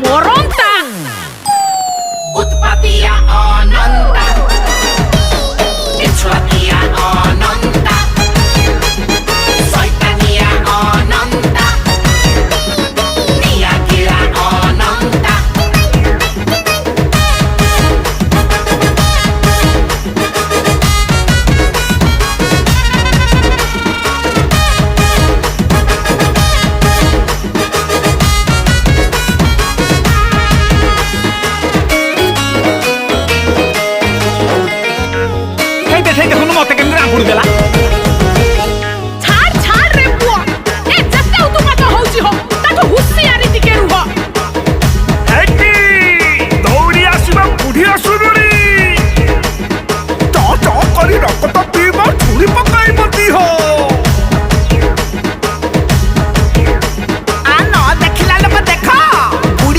মরণতা উৎপাতিয়া অনন্তা বিচ্ছুয়াতিয়া অনন্তা শয়তানিয়া অনন্তা নিয়াকিরা অনন্তা সেই দেখুন মতে কেন রাম পড়িদেলা